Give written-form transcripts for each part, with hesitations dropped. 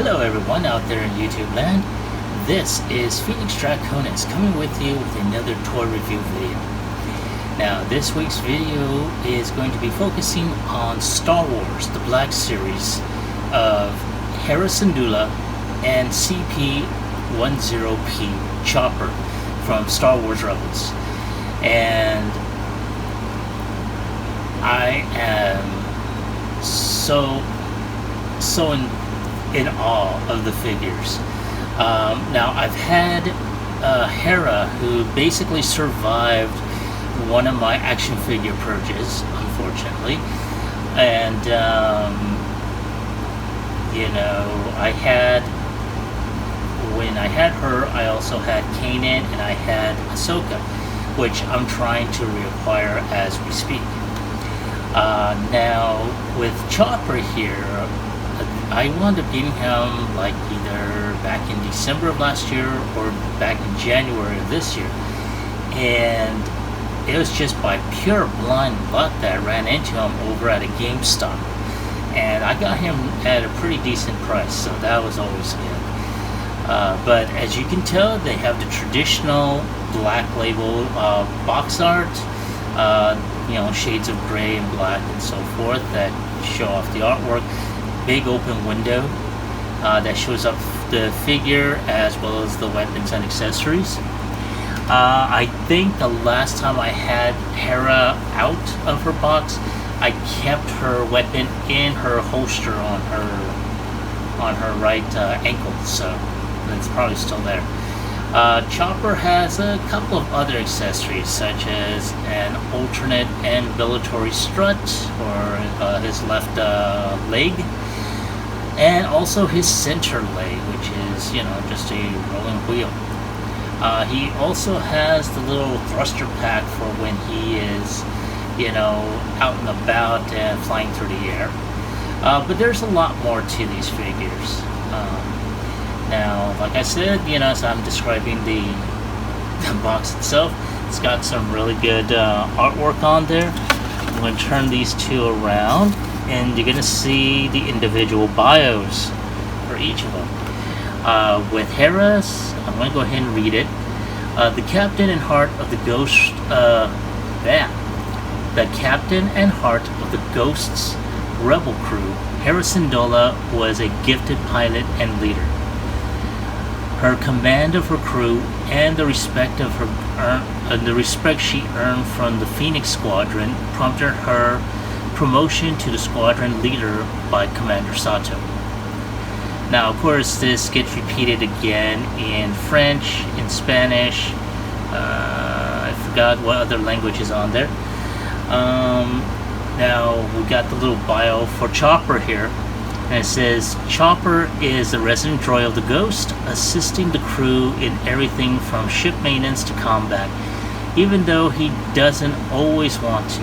Hello everyone out there in YouTube land. This is Phoenix Draconis coming with you with another toy review video. Now this week's video is going to be focusing on Star Wars, the Black Series of Hera Syndulla and CP-10P Chopper from Star Wars Rebels. And I am so in awe of the figures. Now I've had Hera, who basically survived one of my action figure purges, unfortunately, and when I had her, I also had Kanan and I had Ahsoka, which I'm trying to reacquire as we speak. Now with Chopper here, I wound up getting him like either back in December of last year or back in January of this year, and it was just by pure blind luck that I ran into him over at a GameStop, and I got him at a pretty decent price, so that was always good. But as you can tell, they have the traditional black label box art, shades of gray and black and so forth that show off the artwork. Big open window that shows up the figure as well as the weapons and accessories. I think the last time I had Hera out of her box, I kept her weapon in her holster on her right ankle, so it's probably still there. Chopper has a couple of other accessories, such as an alternate ambulatory strut for his left leg, and also his center leg, which is, just a rolling wheel. He also has the little thruster pack for when he is, out and about and flying through the air. But there's a lot more to these figures. Now, like I said, as I'm describing the box itself, it's got some really good artwork on there. I'm going to turn these two around, and you're going to see the individual bios for each of them. With Hera's, I'm going to go ahead and read it. The captain and heart of the Ghost, the captain and heart of the Ghost's rebel crew, Hera Syndulla was a gifted pilot and leader. Her command of her crew and the respect she earned from the Phoenix Squadron prompted her promotion to the squadron leader by Commander Sato. Now, of course, this gets repeated again in French, in Spanish. I forgot what other language is on there. Now, we got the little bio for Chopper here. And it says, Chopper is the resident droid of the Ghost, assisting the crew in everything from ship maintenance to combat, even though he doesn't always want to.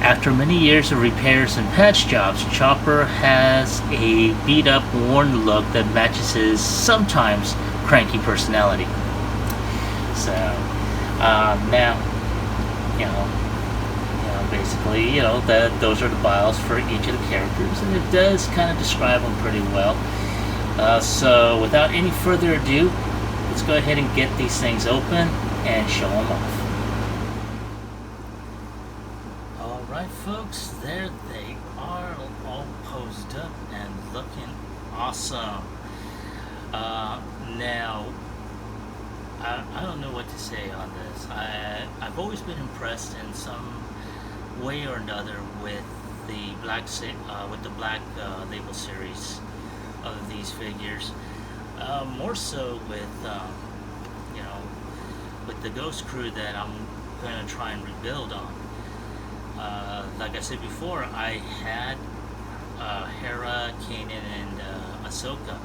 After many years of repairs and patch jobs, Chopper has a beat-up, worn look that matches his sometimes cranky personality. So, now, basically, those are the bios for each of the characters, and it does kind of describe them pretty well. So, without any further ado, let's go ahead and get these things open and show them off. Alright folks, there they are, all posed up and looking awesome. Now, I don't know what to say on this. I've always been impressed in some way or another with the black label series of these figures. More so with with the Ghost crew that I'm going to try and rebuild on. Like I said before, I had Hera, Kanan, and Ahsoka.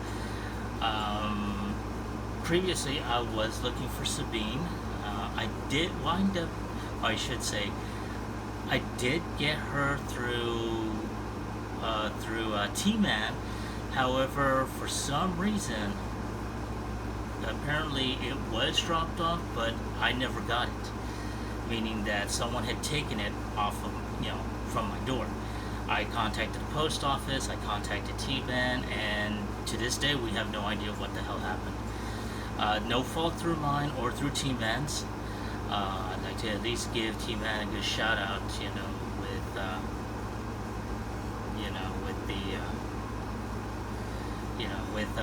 Previously, I was looking for Sabine. I did wind up, or I should say, I did get her through T-Man. However, for some reason, apparently it was dropped off, but I never got it. Meaning that someone had taken it off of, from my door. I contacted the post office, I contacted T-Man, and to this day we have no idea what the hell happened. No fault through mine or through T-Man's. I'd like to at least give T-Man a good shout out, with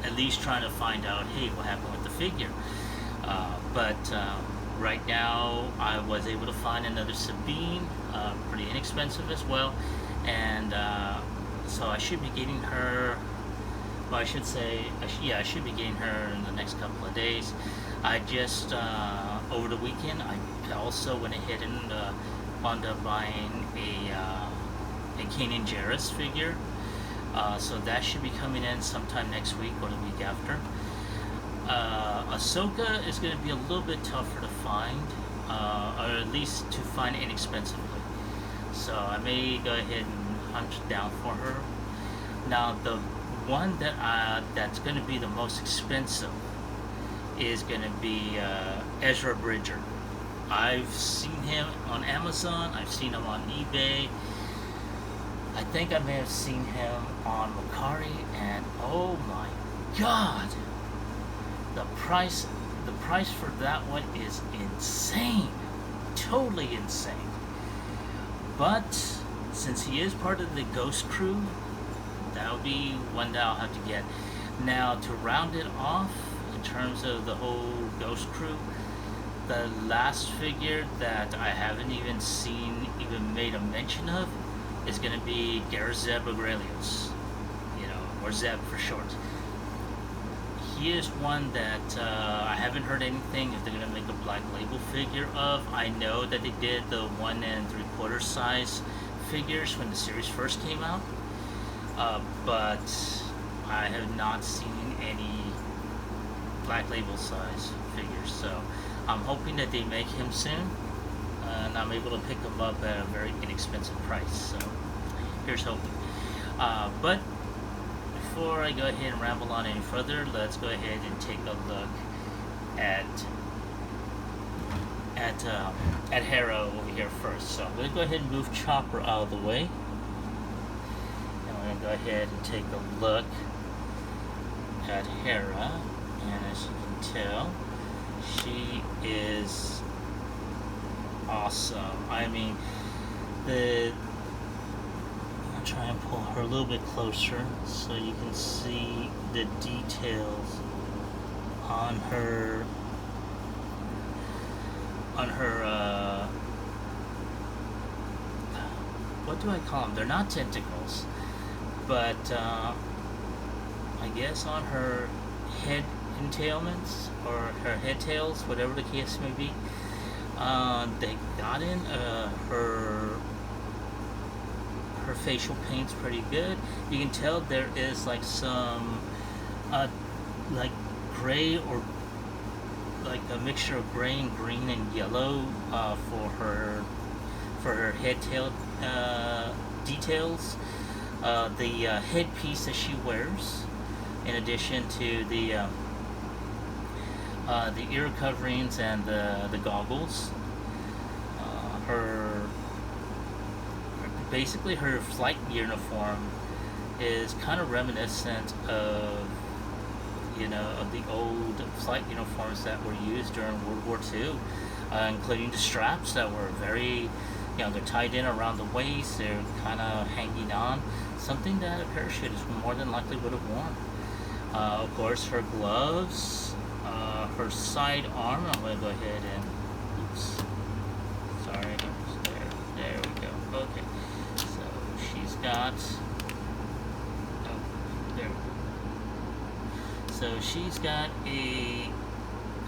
at least trying to find out, hey, what happened with the figure. But right now I was able to find another Sabine, pretty inexpensive as well, and so I should be getting her. Well, I should say, I should be getting her in the next couple of days. I just over the weekend I also went ahead and wound up buying a Kanan Jarrus figure. So that should be coming in sometime next week or the week after. Ahsoka is going to be a little bit tougher to find, or at least to find inexpensively. So I may go ahead and hunt down for her. Now the one that that's going to be the most expensive is going to be Ezra Bridger. I've seen him on Amazon. I've seen him on eBay. I think I may have seen him on Mercari, and oh my god, the price for that one is insane, totally insane. But since he is part of the Ghost Crew, that'll be one that I'll have to get. Now, to round it off in terms of the whole Ghost Crew, the last figure that I haven't even made a mention of is going to be Zeb Aurelius, or Zeb for short. He is one that I haven't heard anything if they're going to make a Black Label figure of. I know that they did the 1 3/4 size figures when the series first came out, but I have not seen any Black Label size figures, so I'm hoping that they make him soon, and I'm able to pick him up at a very inexpensive price, so here's hoping. But before I go ahead and ramble on any further, let's go ahead and take a look at Hera over here first. So I'm going to go ahead and move Chopper out of the way, and I'm going to go ahead and take a look at Hera, and as you can tell, she is awesome. I mean, I'll try and pull her a little bit closer so you can see the details on her what do I call them? They're not tentacles, but I guess on her head entailments or her head tails, whatever the case may be. They got in her facial paint's pretty good. You can tell there is like some like gray, or like a mixture of gray and green and yellow for her head tail details. The headpiece that she wears, in addition to the ear coverings and the goggles. Basically her flight uniform is kind of reminiscent of the old flight uniforms that were used during World War II, including the straps that were very, they're tied in around the waist, they're kind of hanging on, something that a parachutist more than likely would have worn. Of course, her gloves, her side arm, I'm going to go ahead and, sorry, there we go, okay, so she's got, there we go. So she's got a,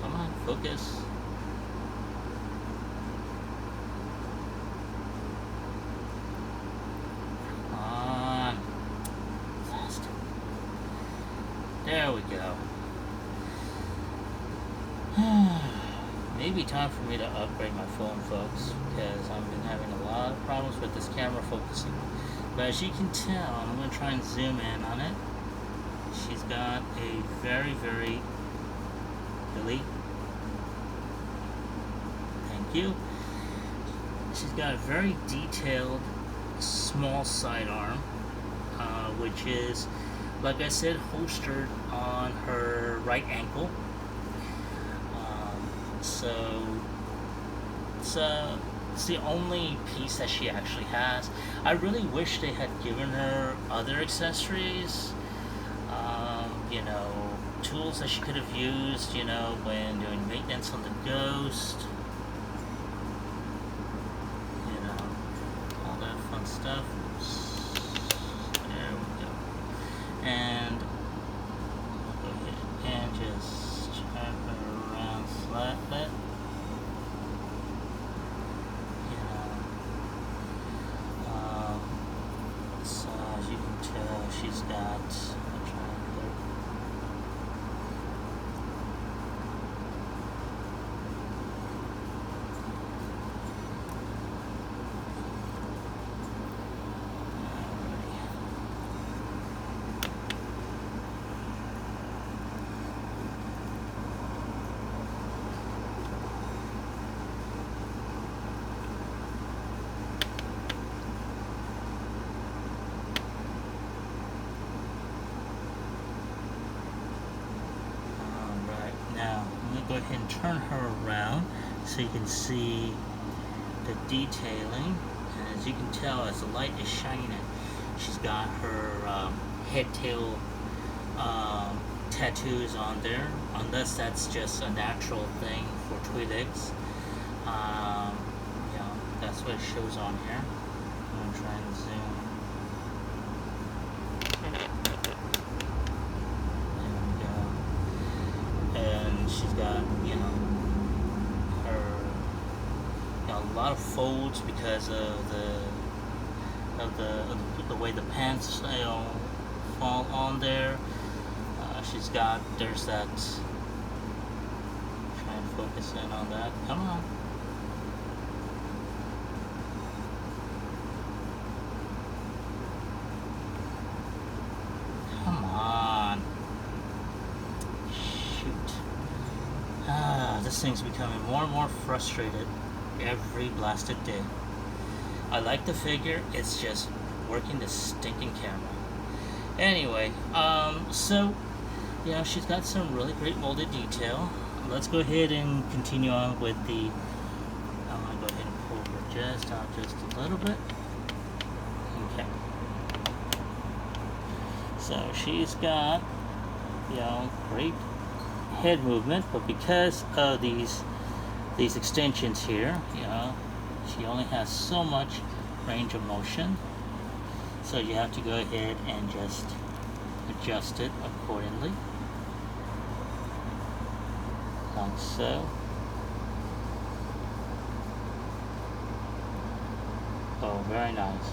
come on, focus. Come on, faster. There we go. Maybe time for me to upgrade my phone, folks, because I've been having a lot of problems with this camera focusing. But as you can tell, I'm going to try and zoom in on it. She's got a very, very, really, thank you. She's got a very detailed small sidearm, which is, like I said, holstered on her right ankle. So it's the only piece that she actually has. I really wish they had given her other accessories, you know, tools that she could have used, you know, when doing maintenance on the Ghost, you know, all that fun stuff. Oops. There we go. And I'll go ahead and just turn her around slightly. So as you can tell, she's got a triangle. Now, I'm going to go ahead and turn her around so you can see the detailing. And as you can tell, as the light is shining, she's got her head tail tattoos on there, unless that's just a natural thing for Twi'leks. You know, that's what it shows on here. I'm going to try and zoom. She's got, you know, her, you know, a lot of folds because of the way the pants, you know, fall on there. She's got, there's that. Try and focus in on that. Come on. Come on. This thing's becoming more and more frustrated every blasted day. I like the figure, it's just working the stinking camera. Anyway, so, you know, she's got some really great molded detail. Let's go ahead and continue on with the, I'm going to go ahead and pull her just out just a little bit. Okay. So she's got, you know, great head movement, but because of these extensions here, you know, she only has so much range of motion, so you have to go ahead and just adjust it accordingly, like so. Oh, very nice.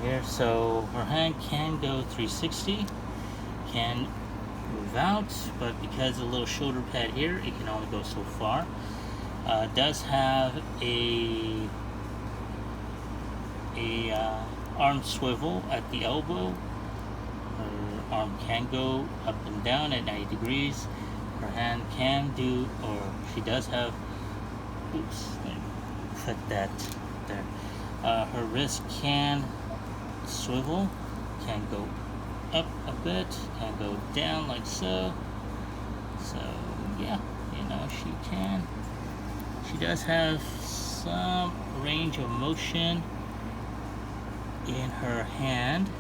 Here, so her hand can go 360, can move out, but because of the little shoulder pad here, it can only go so far. Does have a arm swivel at the elbow. Her arm can go up and down at 90 degrees. Her hand can do, or she does have, oops, let me put that there. Her wrist can swivel, can go up a bit, can go down like so. So yeah, you know, she does have some range of motion in her hand.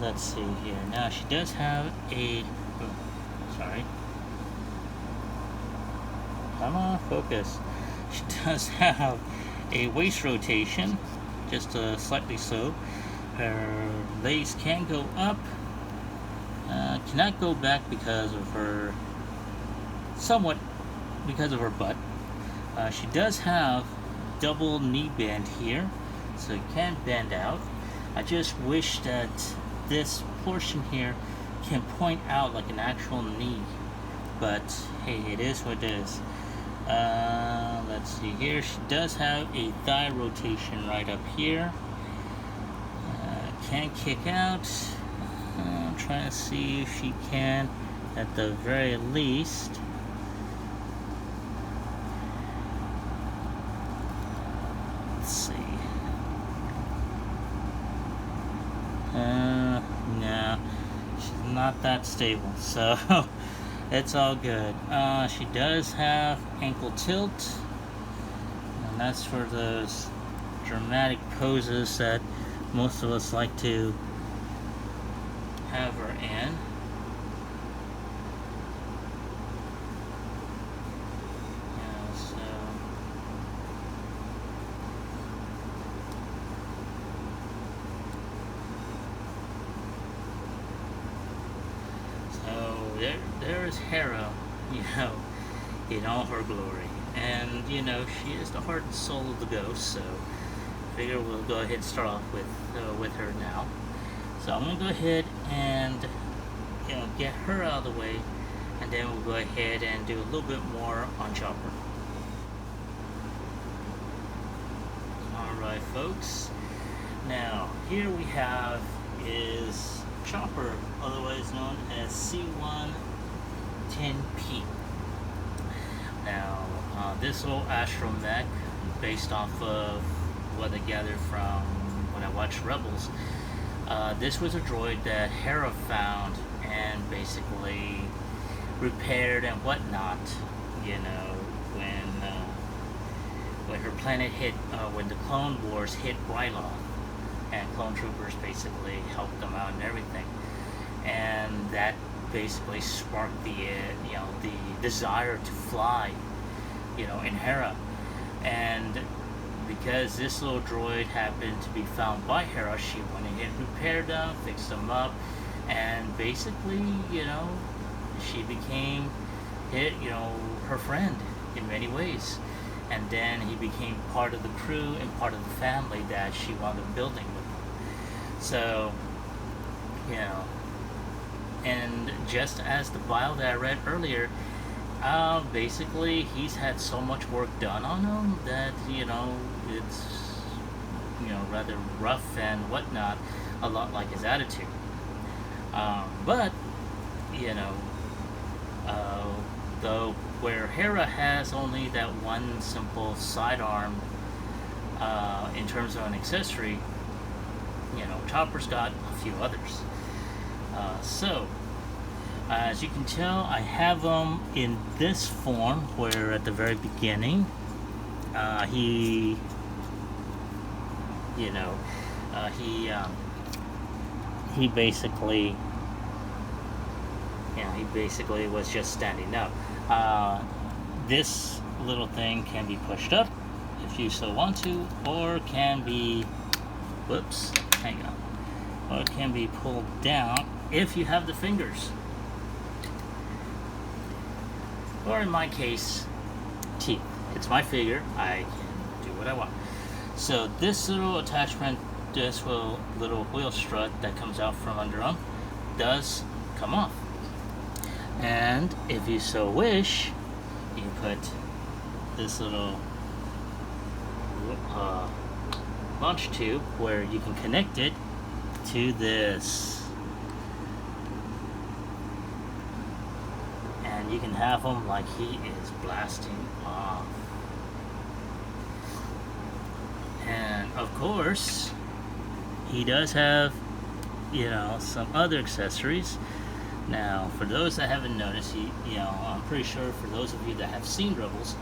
Let's see here. Now she does have a, sorry. Come on, focus. She does have a waist rotation, just slightly so. Her legs can go up, cannot go back because of her, somewhat because of her butt. She does have double knee bend here, so it can bend out. I just wish that this portion here can point out like an actual knee, but hey, it is what it is. Let's see here. She does have a thigh rotation right up here. Can kick out. I'm trying to see if she can, at the very least. Let's see. No, she's not that stable, so it's all good. She does have ankle tilt, and that's for those dramatic poses that most of us like to have her in. There is Hera, in all her glory. And, she is the heart and soul of the ghost, so I figure we'll go ahead and start off with her now. So I'm going to go ahead and, get her out of the way, and then we'll go ahead and do a little bit more on Chopper. Alright, folks. Now, here we have is Chopper, otherwise known as C110P. Now, this little astromech, based off of what I gathered from when I watched Rebels, this was a droid that Hera found and basically repaired and whatnot, when her planet hit, when the Clone Wars hit Ryloth, and clone troopers basically helped them out and everything, and that basically sparked the desire to fly, in Hera. And because this little droid happened to be found by Hera, she went ahead and repaired them, fixed them up, and basically, she became her friend in many ways. And then he became part of the crew and part of the family that she wound up building with him. So, and just as the bio that I read earlier, basically he's had so much work done on him that, it's, rather rough and whatnot, a lot like his attitude. But, though where Hera has only that one simple sidearm in terms of an accessory, Chopper's got a few others. So, as you can tell, I have him in this form, where at the very beginning, he basically, he basically was just standing up. This little thing can be pushed up if you so want to, or can be, or it can be pulled down if you have the fingers, or in my case, teeth. It's my figure, I can do what I want. So this little attachment, this little wheel strut that comes out from under them, does come off. And if you so wish, you put this little launch tube where you can connect it to this, and you can have him like he is blasting off. And of course, he does have, some other accessories. Now, for those that haven't noticed, I'm pretty sure for those of you that have seen Rebels,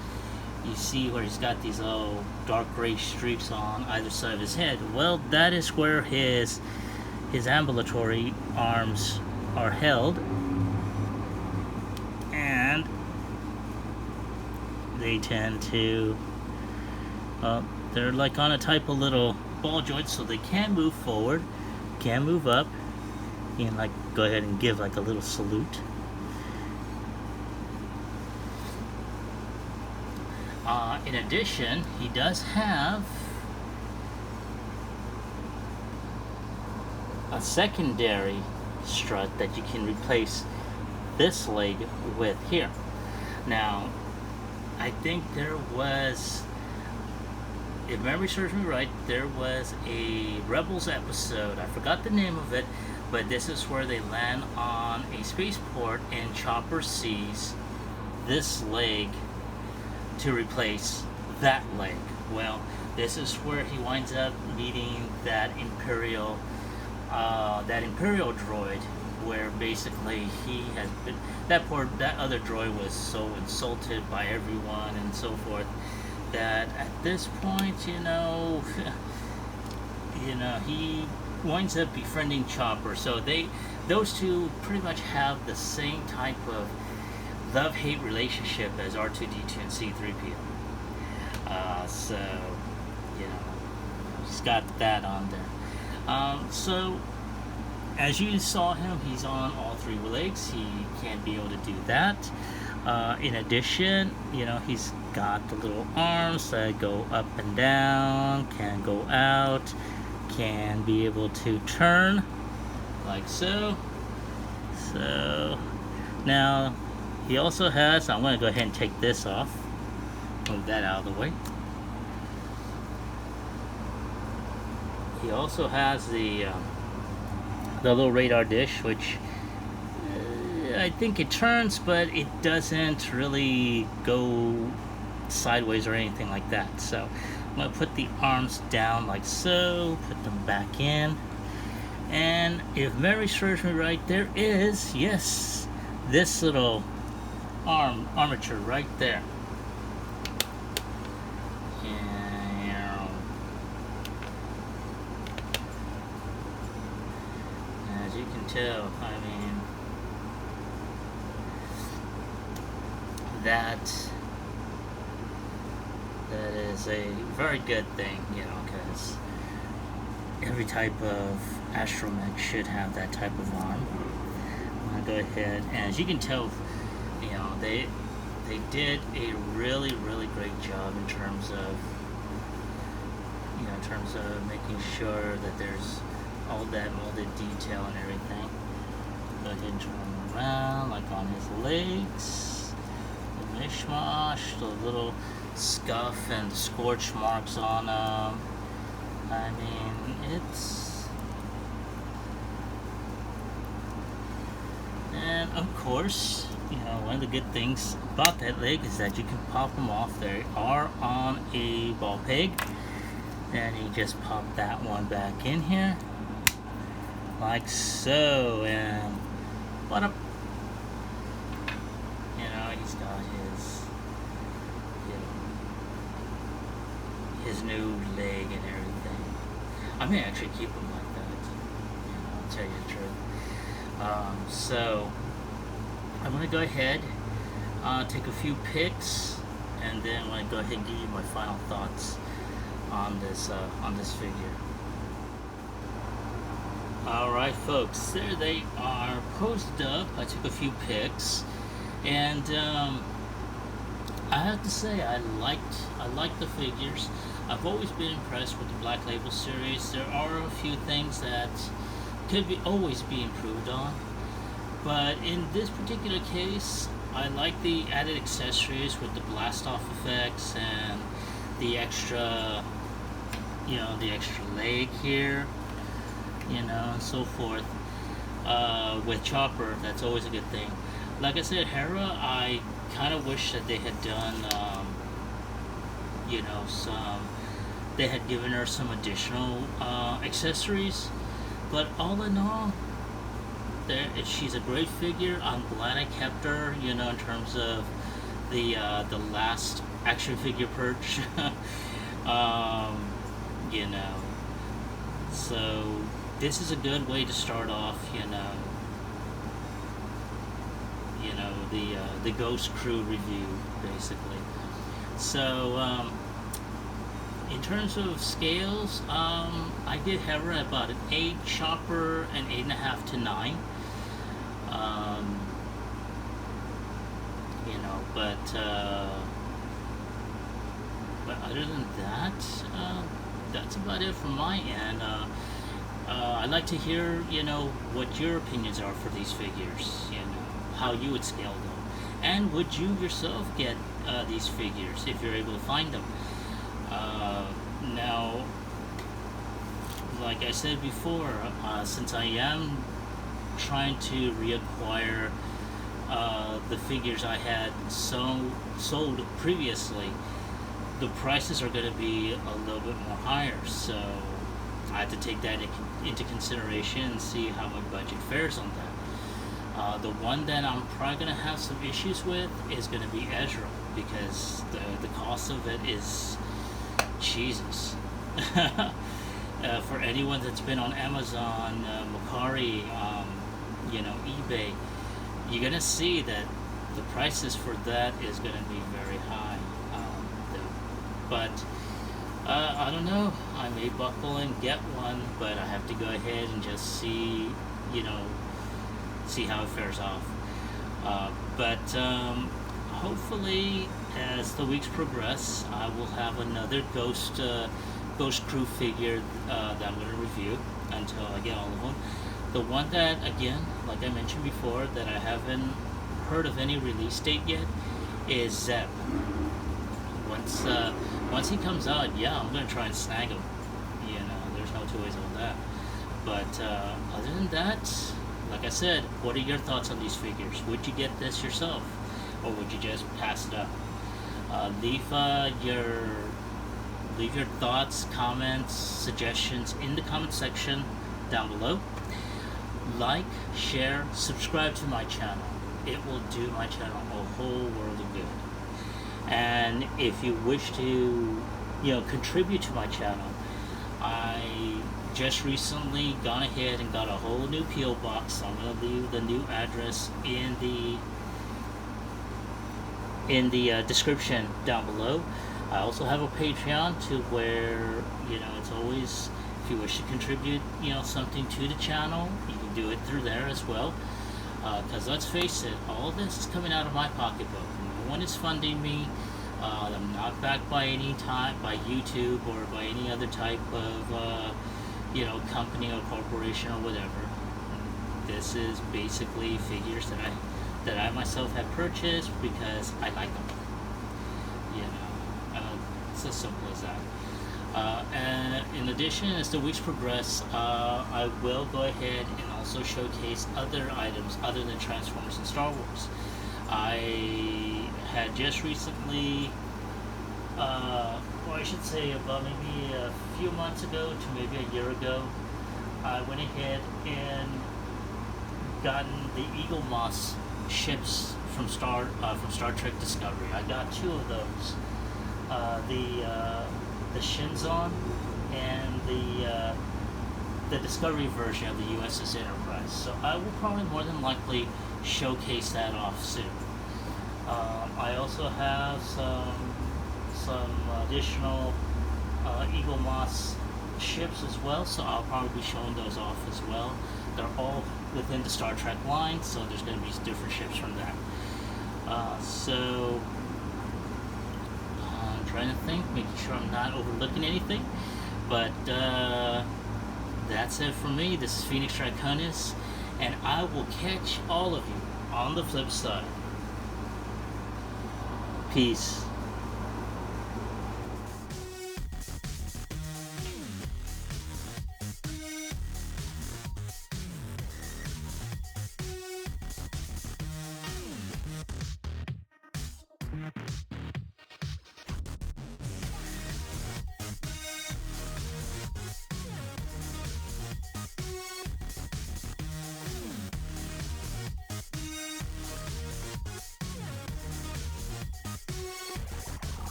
you see where he's got these little dark gray streaks on either side of his head. Well, that is where his ambulatory arms are held, and they tend to, they're like on a type of little ball joint, so they can move forward, can move up. You can go ahead and give a little salute. In addition, he does have a secondary strut that you can replace this leg with here. Now, I think there was, if memory serves me right, there was a Rebels episode, I forgot the name of it, but this is where they land on a spaceport and Chopper sees this leg to replace that leg. Well, this is where he winds up meeting that Imperial droid, where basically he has been, that other droid was so insulted by everyone and so forth, that at this point, he winds up befriending Chopper. So those two pretty much have the same type of love-hate relationship as R2-D2 and C-3PO. So, he's got that on there. So, as you saw him, he's on all three legs. He can be able to do that. In addition, he's got the little arms that go up and down, can go out, can be able to turn, like so. So, now, he also has, I'm going to go ahead and take this off, move that out of the way. He also has the little radar dish, which I think it turns, but it doesn't really go sideways or anything like that. So I'm going to put the arms down like so, put them back in, and if memory serves me right, there is, yes, this little armature right there. And as you can tell, that is a very good thing, because every type of astromech should have that type of arm. I'm gonna go ahead, and as you can tell, they did a really, really great job in terms of making sure that there's all that molded detail and everything. Go ahead and turn him around, like on his legs, the mishmash, the little scuff and scorch marks on them. And of course, one of the good things about that leg is that you can pop them off. They are on a ball peg, and you just pop that one back in here, like so. And what up? He's got his new leg and everything. I may actually keep him like that. I'll tell you the truth. So I'm gonna go ahead, take a few pics, and then I'm gonna go ahead and give you my final thoughts on this figure. All right, folks, there they are, posed up. I took a few pics, and I have to say I liked the figures. I've always been impressed with the Black Label series. There are a few things that could always be improved on, but in this particular case, I like the added accessories with the blast off effects and the extra, the extra leg here, and so forth. With Chopper, that's always a good thing. Like I said, Hera, I kind of wish that they had done, they had given her some additional accessories. But all in all, she's a great figure. I'm glad I kept her, in terms of the last action figure perch. So this is a good way to start off, the Ghost Crew review, basically. So, in terms of scales, I did Hera at about an 8, Chopper an 8.5 to 9. But other than that, that's about it from my end. I'd like to hear, what your opinions are for these figures. How you would scale them, and would you yourself get these figures if you're able to find them? Now, like I said before, since I am trying to reacquire the figures I had sold previously, the prices are going to be a little bit more higher. So I have to take that into consideration and see how my budget fares on that. The one that I'm probably going to have some issues with is going to be Ezra, because the cost of it is Jesus. For anyone that's been on Amazon, Mercari, eBay, you're going to see that the prices for that is going to be very high. But I don't know. I may buckle and get one, but I have to go ahead and just see how it fares off. But hopefully, as the weeks progress, I will have another Ghost Crew figure that I'm going to review until I get all of them. The one that, again, like I mentioned before, that I haven't heard of any release date yet is Zeb. Once he comes out, I'm going to try and snag him. There's no two ways about that. But other than that, like I said, what are your thoughts on these figures? Would you get this yourself, or would you just pass it up? Leave your thoughts, comments, suggestions in the comment section down below. Like, share, subscribe to my channel. It will do my channel a whole world of good. And if you wish to, contribute to my channel, I just recently gone ahead and got a whole new P.O. box. So I'm going to leave the new address in the description down below. I also have a Patreon to where, it's always, if you wish to contribute, something to the channel, you can do it through there as well. Because let's face it, all this is coming out of my pocketbook. No one is funding me. I'm not backed by by YouTube or by any other type of, company or corporation or whatever. This is basically figures that I myself have purchased because I like them. It's as simple as that. And in addition, as the weeks progress, I will go ahead and also showcase other items other than Transformers and Star Wars. I had just recently, I should say about maybe a few months ago to maybe a year ago, I went ahead and gotten the Eagle Moss ships from Star Trek Discovery. I got two of those, the Shinzon and the Discovery version of the USS Enterprise. So I will probably more than likely showcase that off soon. I also have some additional Eagle Moss ships as well, so I'll probably be showing those off as well. They're all within the Star Trek line, so there's going to be different ships from that. So I'm trying to think, making sure I'm not overlooking anything, but that's it for me. This is Phoenix Draconis, and I will catch all of you on the flip side. Peace.